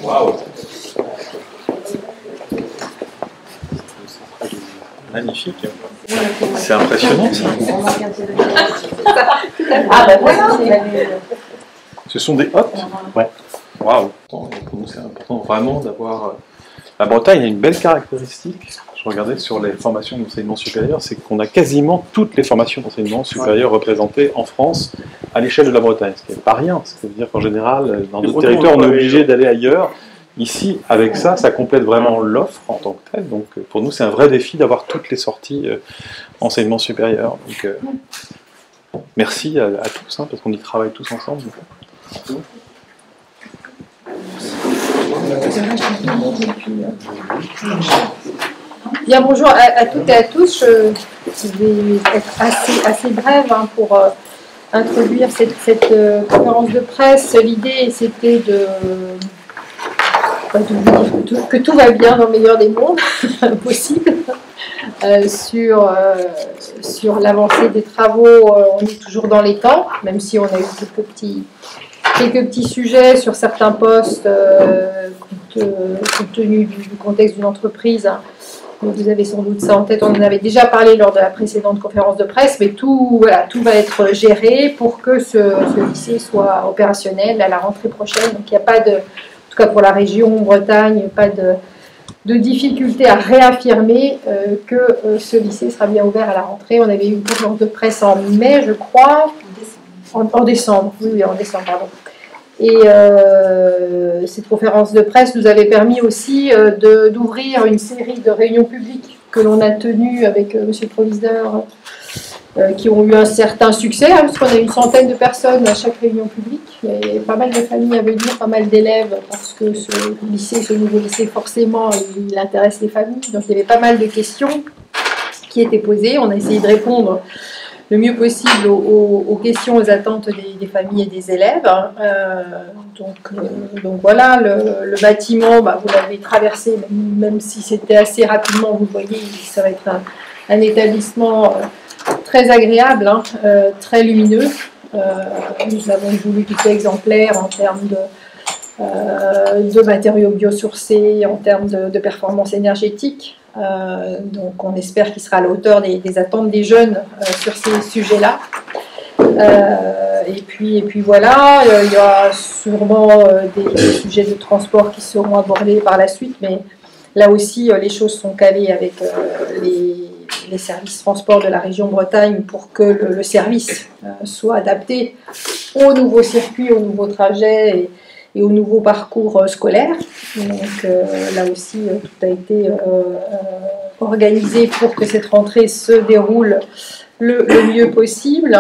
Waouh! Magnifique. C'est impressionnant ça. Ah ben voilà. Ce sont des hôtes. Ouais. Waouh. Pour nous c'est important vraiment d'avoir. La Bretagne a une belle caractéristique. Je regardais sur les formations d'enseignement supérieur, c'est qu'on a quasiment toutes les formations d'enseignement supérieur représentées en France à l'échelle de la Bretagne, ce qui n'est pas rien. C'est-à-dire qu'en général, dans d'autres territoires, on est obligé d'aller ailleurs. Ici, avec ça, ça complète vraiment l'offre en tant que telle. Donc, pour nous, c'est un vrai défi d'avoir toutes les sorties enseignement supérieur. Donc, merci à tous, hein, parce qu'on y travaille tous ensemble. Bien, bonjour à toutes et à tous. Je vais être assez brève hein, pour introduire cette conférence de presse. L'idée, c'était que tout va bien dans le meilleur des mondes possible. Sur l'avancée des travaux, on est toujours dans les temps, même si on a eu quelques petits sujets sur certains postes compte tenu du contexte d'une entreprise. Hein. Donc vous avez sans doute ça en tête, on en avait déjà parlé lors de la précédente conférence de presse, mais tout va être géré pour que ce lycée soit opérationnel à la rentrée prochaine. Donc il n'y a pas de, en tout cas pour la région Bretagne, pas de difficulté à réaffirmer que ce lycée sera bien ouvert à la rentrée. On avait eu une conférence de presse en mai, je crois. En décembre, oui, en décembre, pardon. Et cette conférence de presse nous avait permis aussi d'ouvrir une série de réunions publiques que l'on a tenues avec monsieur le proviseur, qui ont eu un certain succès, hein, parce qu'on a eu une centaine de personnes à chaque réunion publique. Il y avait pas mal de familles à venir, pas mal d'élèves, parce que ce nouveau lycée, forcément, il intéresse les familles. Donc il y avait pas mal de questions qui étaient posées. On a essayé de répondre le mieux possible aux questions, aux attentes des familles et des élèves. Donc voilà, le bâtiment, vous l'avez traversé, même si c'était assez rapidement, vous voyez, ça va être un établissement très agréable, hein, très lumineux. Nous avons voulu tout exemplaire en termes de matériaux biosourcés, en termes de performance énergétique. Donc on espère qu'il sera à la hauteur des attentes des jeunes sur ces sujets-là. Et puis voilà, il y aura sûrement des sujets de transport qui seront abordés par la suite, mais là aussi les choses sont calées avec les services transport de la région Bretagne pour que le service soit adapté aux nouveaux circuits, aux nouveaux trajets et au nouveau parcours scolaire. Donc là aussi, tout a été organisé pour que cette rentrée se déroule le mieux possible.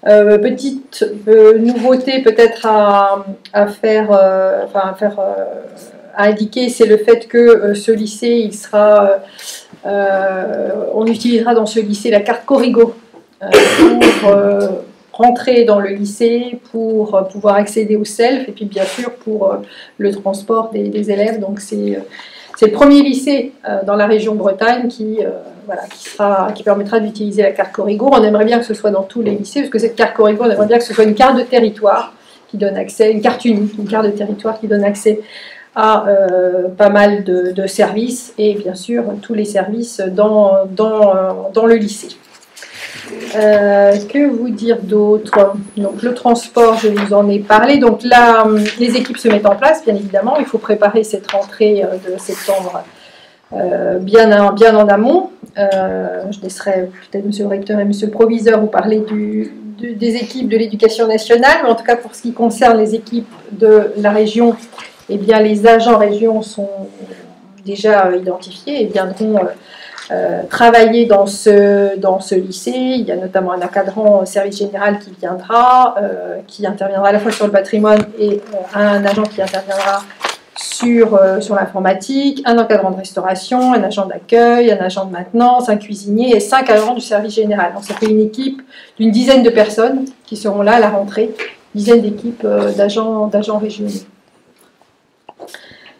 Petite nouveauté peut-être à indiquer, c'est le fait que ce lycée, on utilisera dans ce lycée la carte Corrigo pour rentrer dans le lycée, pour pouvoir accéder au self et puis bien sûr pour le transport des élèves. Donc c'est le premier lycée dans la région Bretagne qui permettra d'utiliser la carte Corrigo. On aimerait bien que ce soit dans tous les lycées, parce que cette carte Corrigo, on aimerait bien que ce soit une carte de territoire qui donne accès, une carte unique, une carte de territoire qui donne accès à pas mal de services et bien sûr tous les services dans le lycée. Que vous dire d'autre? Donc le transport, je vous en ai parlé. Donc là, les équipes se mettent en place, bien évidemment. Il faut préparer cette rentrée de septembre bien en amont. Je laisserai peut-être monsieur le recteur et monsieur le proviseur vous parler des équipes de l'éducation nationale. Mais en tout cas, pour ce qui concerne les équipes de la région, eh bien, les agents région sont déjà identifiés et viendront travailler dans ce lycée. Il y a notamment un encadrant service général qui viendra, qui interviendra à la fois sur le patrimoine et un agent qui interviendra sur l'informatique, un encadrant de restauration, un agent d'accueil, un agent de maintenance, un cuisinier et 5 agents du service général. Donc ça fait une équipe d'une dizaine de personnes qui seront là à la rentrée, dizaine d'équipes d'agents régionaux.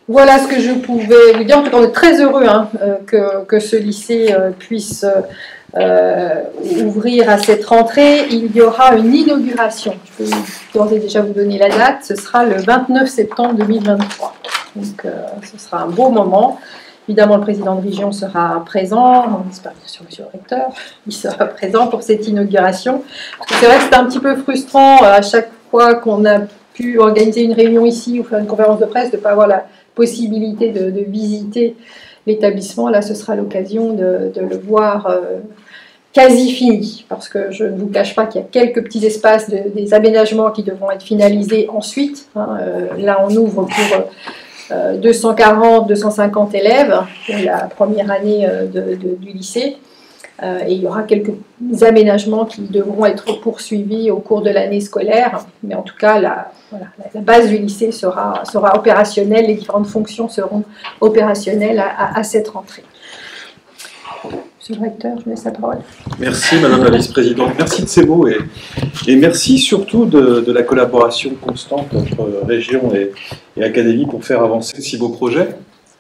Voilà ce que je pouvais vous dire. En tout cas, on est très heureux que ce lycée puisse ouvrir à cette rentrée. Il y aura une inauguration. Je peux d'ores et déjà vous donner la date. Ce sera le 29 septembre 2023. Donc, ce sera un beau moment. Évidemment, le président de région sera présent. On espère bien sûr monsieur le recteur. Il sera présent pour cette inauguration. Parce que c'est vrai que c'était un petit peu frustrant à chaque fois qu'on a pu organiser une réunion ici ou faire une conférence de presse de ne pas avoir la possibilité de visiter l'établissement. Là, ce sera l'occasion de le voir quasi fini, parce que je ne vous cache pas qu'il y a quelques petits espaces, des aménagements qui devront être finalisés ensuite. Là, on ouvre pour 240, 250 élèves pour la première année du lycée. Et il y aura quelques aménagements qui devront être poursuivis au cours de l'année scolaire. Mais en tout cas, la base du lycée sera opérationnelle, les différentes fonctions seront opérationnelles à cette rentrée. Monsieur le recteur, je vous laisse la parole. Merci Madame la Vice-Présidente, merci de ces mots et merci surtout de la collaboration constante entre région et académie pour faire avancer si beaux projets.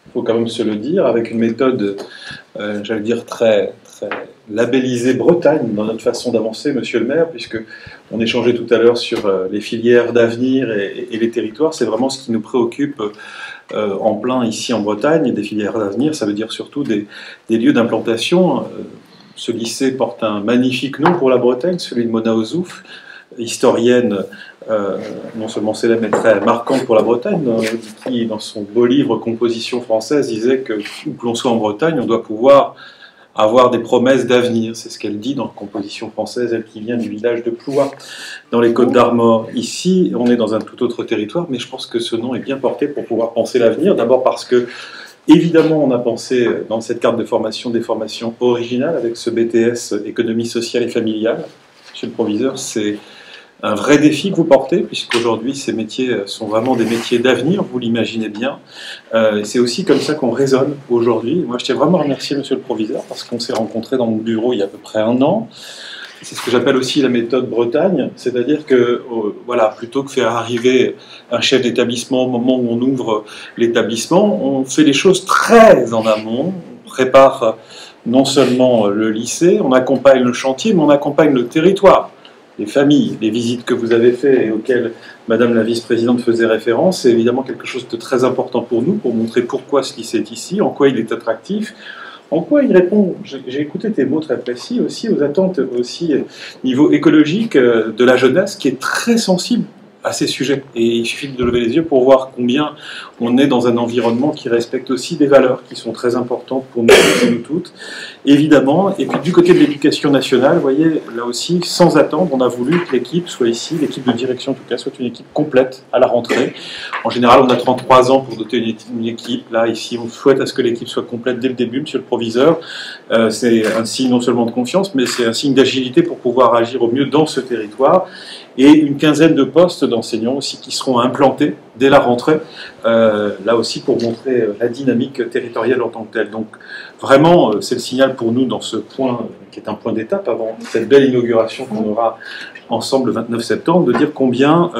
Il faut quand même se le dire, avec une méthode, j'allais dire, très labellisée Bretagne dans notre façon d'avancer, monsieur le maire, puisque on échangeait tout à l'heure sur les filières d'avenir et les territoires. C'est vraiment ce qui nous préoccupe en plein ici en Bretagne. Des filières d'avenir, ça veut dire surtout des lieux d'implantation. Ce lycée porte un magnifique nom pour la Bretagne, celui de Mona Ozouf, historienne non seulement célèbre mais très marquante pour la Bretagne, qui dans son beau livre Composition française disait que où que l'on soit en Bretagne, on doit pouvoir avoir des promesses d'avenir. C'est ce qu'elle dit dans Composition française, elle qui vient du village de Plouat, dans les Côtes-d'Armor. Ici, on est dans un tout autre territoire, mais je pense que ce nom est bien porté pour pouvoir penser l'avenir. D'abord parce que, évidemment, on a pensé dans cette carte de formation des formations originales avec ce BTS économie sociale et familiale. Monsieur le proviseur, c'est un vrai défi que vous portez, puisqu'aujourd'hui, ces métiers sont vraiment des métiers d'avenir, vous l'imaginez bien. C'est aussi comme ça qu'on raisonne aujourd'hui. Moi, je tiens vraiment à remercier monsieur le proviseur, parce qu'on s'est rencontrés dans mon bureau il y a à peu près 1 an. C'est ce que j'appelle aussi la méthode Bretagne, c'est-à-dire que, voilà, plutôt que faire arriver un chef d'établissement au moment où on ouvre l'établissement, on fait les choses très en amont, on prépare non seulement le lycée, on accompagne le chantier, mais on accompagne le territoire. Les familles, les visites que vous avez faites et auxquelles Madame la Vice-Présidente faisait référence, c'est évidemment quelque chose de très important pour nous, pour montrer pourquoi ce lycée est ici, en quoi il est attractif, en quoi il répond, j'ai écouté tes mots très précis aussi, aux attentes aussi niveau écologique de la jeunesse qui est très sensible à ces sujets. Et il suffit de lever les yeux pour voir combien on est dans un environnement qui respecte aussi des valeurs qui sont très importantes pour nous et nous toutes, évidemment. Et puis du côté de l'éducation nationale, vous voyez, là aussi, sans attendre, on a voulu que l'équipe soit ici, l'équipe de direction en tout cas, soit une équipe complète à la rentrée. En général, on a 33 ans pour doter une équipe. Là, ici, on souhaite à ce que l'équipe soit complète dès le début, monsieur le proviseur. C'est un signe non seulement de confiance, mais c'est un signe d'agilité pour pouvoir agir au mieux dans ce territoire. Et une quinzaine de postes d'enseignants aussi qui seront implantés dès la rentrée, là aussi pour montrer la dynamique territoriale en tant que telle. Donc vraiment, c'est le signal pour nous dans ce point, qui est un point d'étape avant cette belle inauguration qu'on aura ensemble le 29 septembre, de dire combien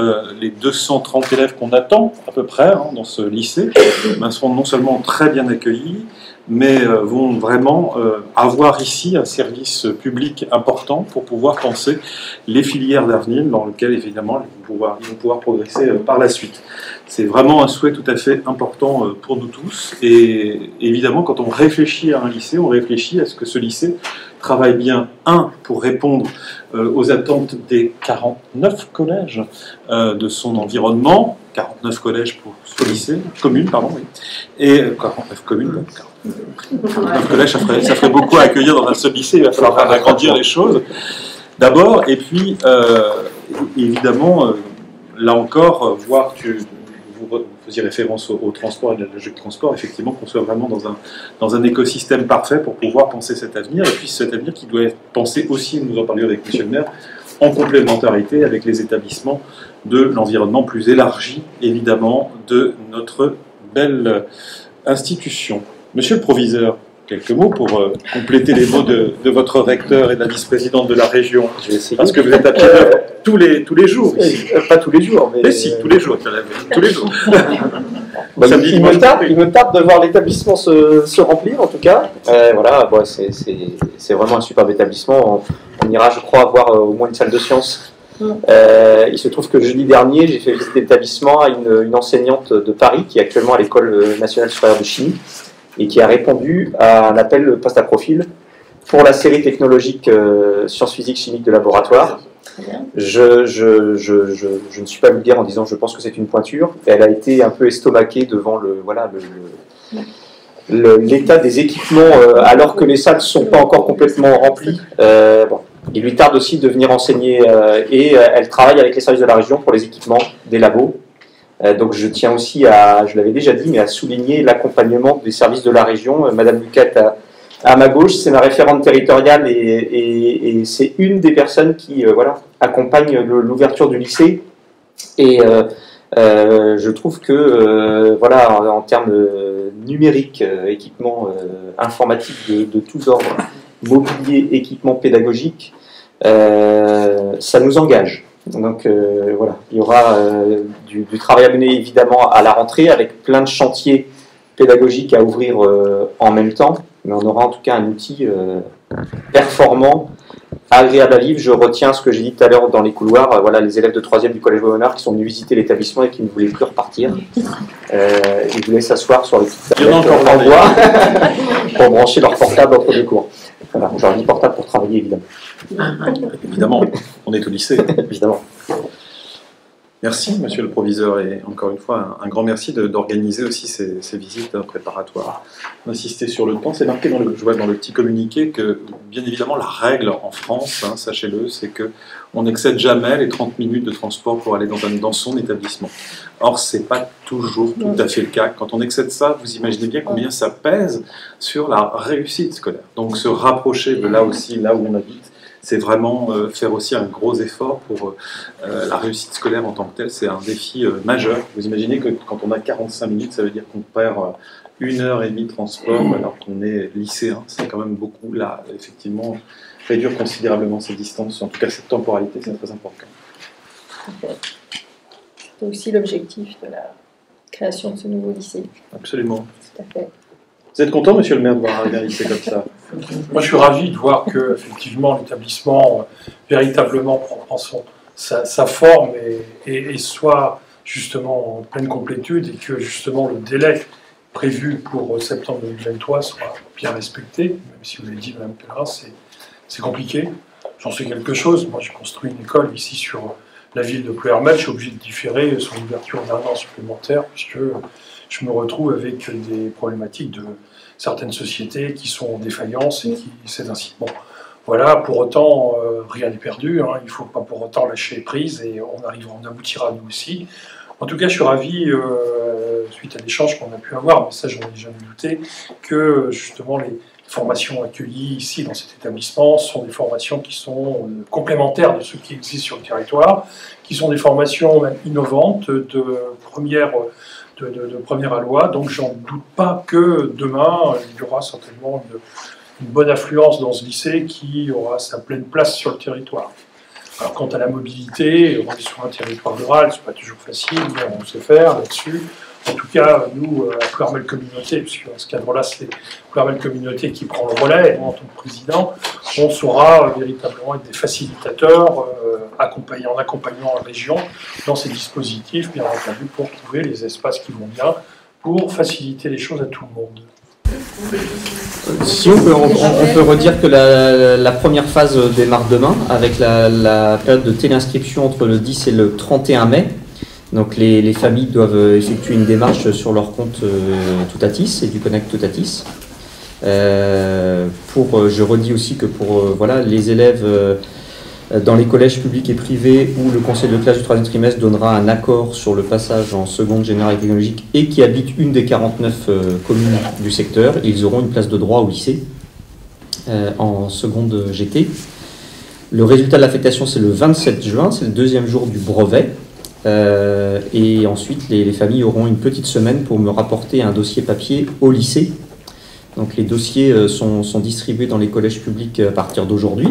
les 230 élèves qu'on attend à peu près dans ce lycée seront non seulement très bien accueillis, mais vont vraiment avoir ici un service public important pour pouvoir penser les filières d'avenir dans lesquelles, évidemment, ils vont pouvoir progresser par la suite. C'est vraiment un souhait tout à fait important pour nous tous. Et évidemment, quand on réfléchit à un lycée, on réfléchit à ce que ce lycée travaille bien, pour répondre aux attentes des 49 collèges de son environnement, 49 collèges pour ce lycée, communes, pardon, oui, et 49 communes, 49 collèges, ça ferait beaucoup à accueillir dans un seul lycée, il va falloir agrandir les choses, d'abord, et puis, évidemment, là encore, voir que vous faisiez référence au transport et à la logique de transport, effectivement, qu'on soit vraiment dans un écosystème parfait pour pouvoir penser cet avenir, et puis cet avenir qui doit être pensé aussi, nous en parlions avec monsieur le maire, en complémentarité avec les établissements de l'environnement plus élargi, évidemment, de notre belle institution. Monsieur le proviseur, quelques mots pour compléter les mots de votre recteur et de la vice-présidente de la région. Je vais essayer. Parce que vous êtes à pied d'œuvre tous les jours ici. Pas tous les jours, mais... si, tous les jours, tous les jours. Bah, il me tarde de voir l'établissement se remplir, en tout cas. Voilà, bon, c'est vraiment un superbe établissement. On ira, je crois, avoir au moins une salle de sciences. Il se trouve que jeudi dernier, j'ai fait visiter l'établissement à une enseignante de Paris qui est actuellement à l'École nationale supérieure de chimie et qui a répondu à un appel poste à profil pour la série technologique sciences physiques chimiques de laboratoire. Je ne suis pas vulgaire en disant je pense que c'est une pointure. Elle a été un peu estomaquée devant l'état des équipements alors que les salles ne sont pas encore complètement remplies. Bon. Il lui tarde aussi de venir enseigner et elle travaille avec les services de la région pour les équipements des labos. Donc je tiens aussi je l'avais déjà dit, mais à souligner l'accompagnement des services de la région. Madame Duquette à ma gauche, c'est ma référente territoriale et c'est une des personnes qui accompagne l'ouverture du lycée. Et je trouve que en termes numériques, équipements informatiques de tous ordres, mobilier, équipement pédagogique, ça nous engage. Donc il y aura du travail à mener évidemment à la rentrée avec plein de chantiers pédagogiques à ouvrir en même temps, mais on aura en tout cas un outil performant, agréable à vivre. Je retiens ce que j'ai dit tout à l'heure dans les couloirs, les élèves de 3e du collège Beaumonnard qui sont venus visiter l'établissement et qui ne voulaient plus repartir. Ils voulaient s'asseoir sur les petites tablettes en bois pour brancher leur portable entre deux cours. Voilà, j'aurais dit portable pour travailler, évidemment. Évidemment, on est au lycée. Évidemment. Merci, monsieur le proviseur, et encore une fois, un grand merci d'organiser aussi ces visites préparatoires. D'insister sur le temps, c'est marqué dans le petit communiqué que, bien évidemment, la règle en France, sachez-le, c'est qu'on n'excède jamais les 30 minutes de transport pour aller dans son établissement. Or, ce n'est pas toujours tout à fait le cas. Quand on excède ça, vous imaginez bien combien ça pèse sur la réussite scolaire. Donc, se rapprocher de là où on habite, c'est vraiment faire aussi un gros effort pour la réussite scolaire en tant que telle. C'est un défi majeur. Vous imaginez que quand on a 45 minutes, ça veut dire qu'on perd 1h30 de transport alors qu'on est lycéen. C'est quand même beaucoup. Là, effectivement, réduire considérablement ces distances, en tout cas cette temporalité, c'est très important. C'est aussi l'objectif de la création de ce nouveau lycée. Absolument. Tout à fait. Vous êtes content, monsieur le maire, de voir un lycée comme ça? Moi, je suis ravi de voir que, effectivement, l'établissement véritablement prend sa forme et soit justement en pleine complétude, et que justement le délai prévu pour septembre 2023 soit bien respecté, même si vous l'avez dit, Mme Pellerin, c'est compliqué. J'en sais quelque chose. Moi, j'ai construit une école ici sur la ville de Plouermel. Je suis obligé de différer son ouverture d'un an supplémentaire, puisque je me retrouve avec des problématiques de certaines sociétés qui sont en défaillance et c'est ainsi. Bon, voilà, pour autant, rien n'est perdu, il ne faut pas pour autant lâcher prise et on aboutira nous aussi. En tout cas, je suis ravi, suite à l'échange qu'on a pu avoir, mais ça j'en ai jamais douté, que justement les formations accueillies ici dans cet établissement sont des formations qui sont complémentaires de ce qui existe sur le territoire, qui sont des formations même innovantes de première aloi, donc j'en doute pas que demain il y aura certainement une bonne affluence dans ce lycée qui aura sa pleine place sur le territoire. Alors quant à la mobilité, on est sur un territoire rural, c'est pas toujours facile, mais on sait faire là-dessus. En tout cas, nous, à Plouermel Communauté, puisque dans ce cadre-là, c'est Plouermel Communauté qui prend le relais, et moi en tant que président, on saura véritablement être des facilitateurs en accompagnant la région dans ces dispositifs, bien entendu, pour trouver les espaces qui vont bien, pour faciliter les choses à tout le monde. Si on peut redire que la première phase démarre demain, avec la période de téléinscription entre le 10 et le 31 mai. Donc les familles doivent effectuer une démarche sur leur compte Toutatis et du Connect Toutatis. Je redis aussi que pour les élèves dans les collèges publics et privés où le conseil de classe du 3e trimestre donnera un accord sur le passage en seconde générale et technologique et qui habitent une des 49 communes du secteur, ils auront une place de droit au lycée en seconde GT. Le résultat de l'affectation, c'est le 27 juin, c'est le deuxième jour du brevet. Et ensuite, les familles auront une petite semaine pour me rapporter un dossier papier au lycée. Donc les dossiers sont distribués dans les collèges publics à partir d'aujourd'hui.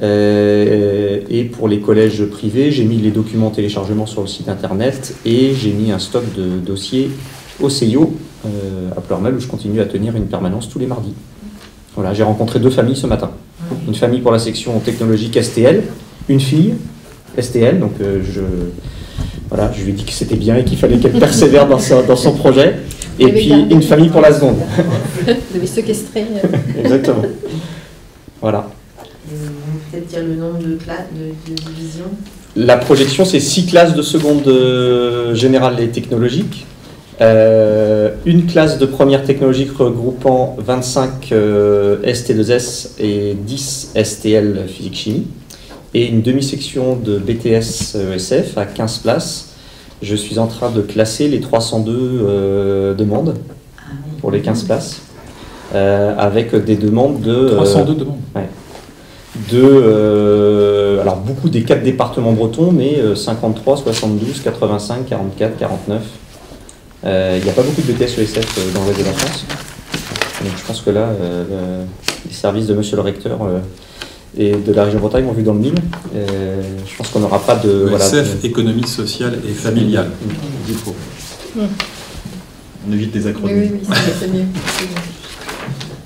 Et pour les collèges privés, j'ai mis les documents en téléchargement sur le site internet et j'ai mis un stock de dossiers au CIO à Pleurmel, où je continue à tenir une permanence tous les mardis. Voilà, j'ai rencontré 2 familles ce matin. Une famille pour la section technologique STL, une fille STL, donc voilà, je lui ai dit que c'était bien et qu'il fallait qu'elle persévère dans son projet. Et puis une famille pour la seconde. Vous devez séquestrer. Exactement. Voilà. Peut-être dire le nombre de classes, de divisions. La projection, c'est 6 classes de seconde générale et technologique. Une classe de première technologique regroupant 25 ST2S et 10 STL physique-chimie. Et une demi-section de BTS ESF à 15 places. Je suis en train de classer les 302 demandes pour les 15 places, avec des demandes de... 302 demandes. Ouais, alors beaucoup des 4 départements bretons, mais 53, 72, 85, 44, 49. Il n'y a pas beaucoup de BTS ESF dans l'ouest de la France. Donc je pense que là, les services de monsieur le recteur et de la région Bretagne m'ont vu dans le mille. Je pense qu'on n'aura pas de... ESF, économie sociale et familiale. Il faut. On évite les acronymes. Oui, c'est mieux.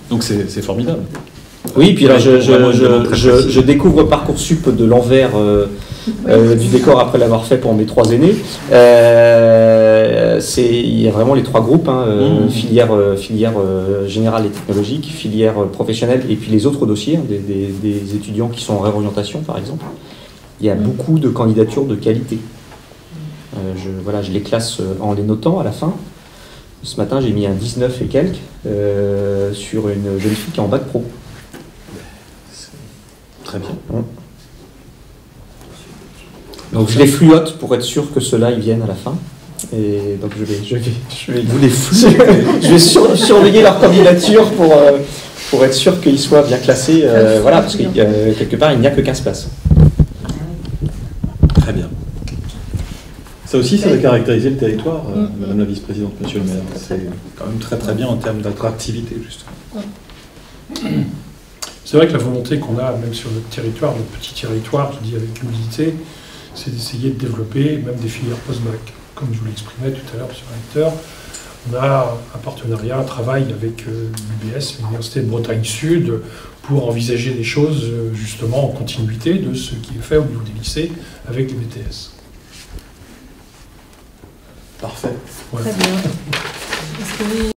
Donc c'est formidable. Oui, puis alors je découvre Parcoursup de l'envers du décor après l'avoir fait pour mes 3 aînés. Il y a vraiment les 3 groupes, filière générale et technologique, filière professionnelle, et puis les autres dossiers, des étudiants qui sont en réorientation par exemple. Il y a beaucoup de candidatures de qualité. Je les classe en les notant à la fin. Ce matin, j'ai mis un 19 et quelques sur une jeune fille qui est en bac pro. Très bien. Donc je les fluote pour être sûr que ceux-là ils viennent à la fin. Et donc je vais vous les je vais surveiller leur candidature pour être sûr qu'ils soient bien classés. Voilà, parce que quelque part il n'y a que 15 places. Très bien. Ça aussi, ça va caractériser le territoire, Madame la Vice-Présidente, Monsieur le maire. C'est quand même très très bien en termes d'attractivité, justement. C'est vrai que la volonté qu'on a, même sur notre territoire, notre petit territoire, je dis avec humilité, c'est d'essayer de développer même des filières post-bac. Comme je vous l'exprimais tout à l'heure, Monsieur le recteur, on a un partenariat, un travail avec l'UBS, l'Université de Bretagne Sud, pour envisager des choses justement en continuité de ce qui est fait au niveau des lycées avec les BTS. Parfait. Très bien.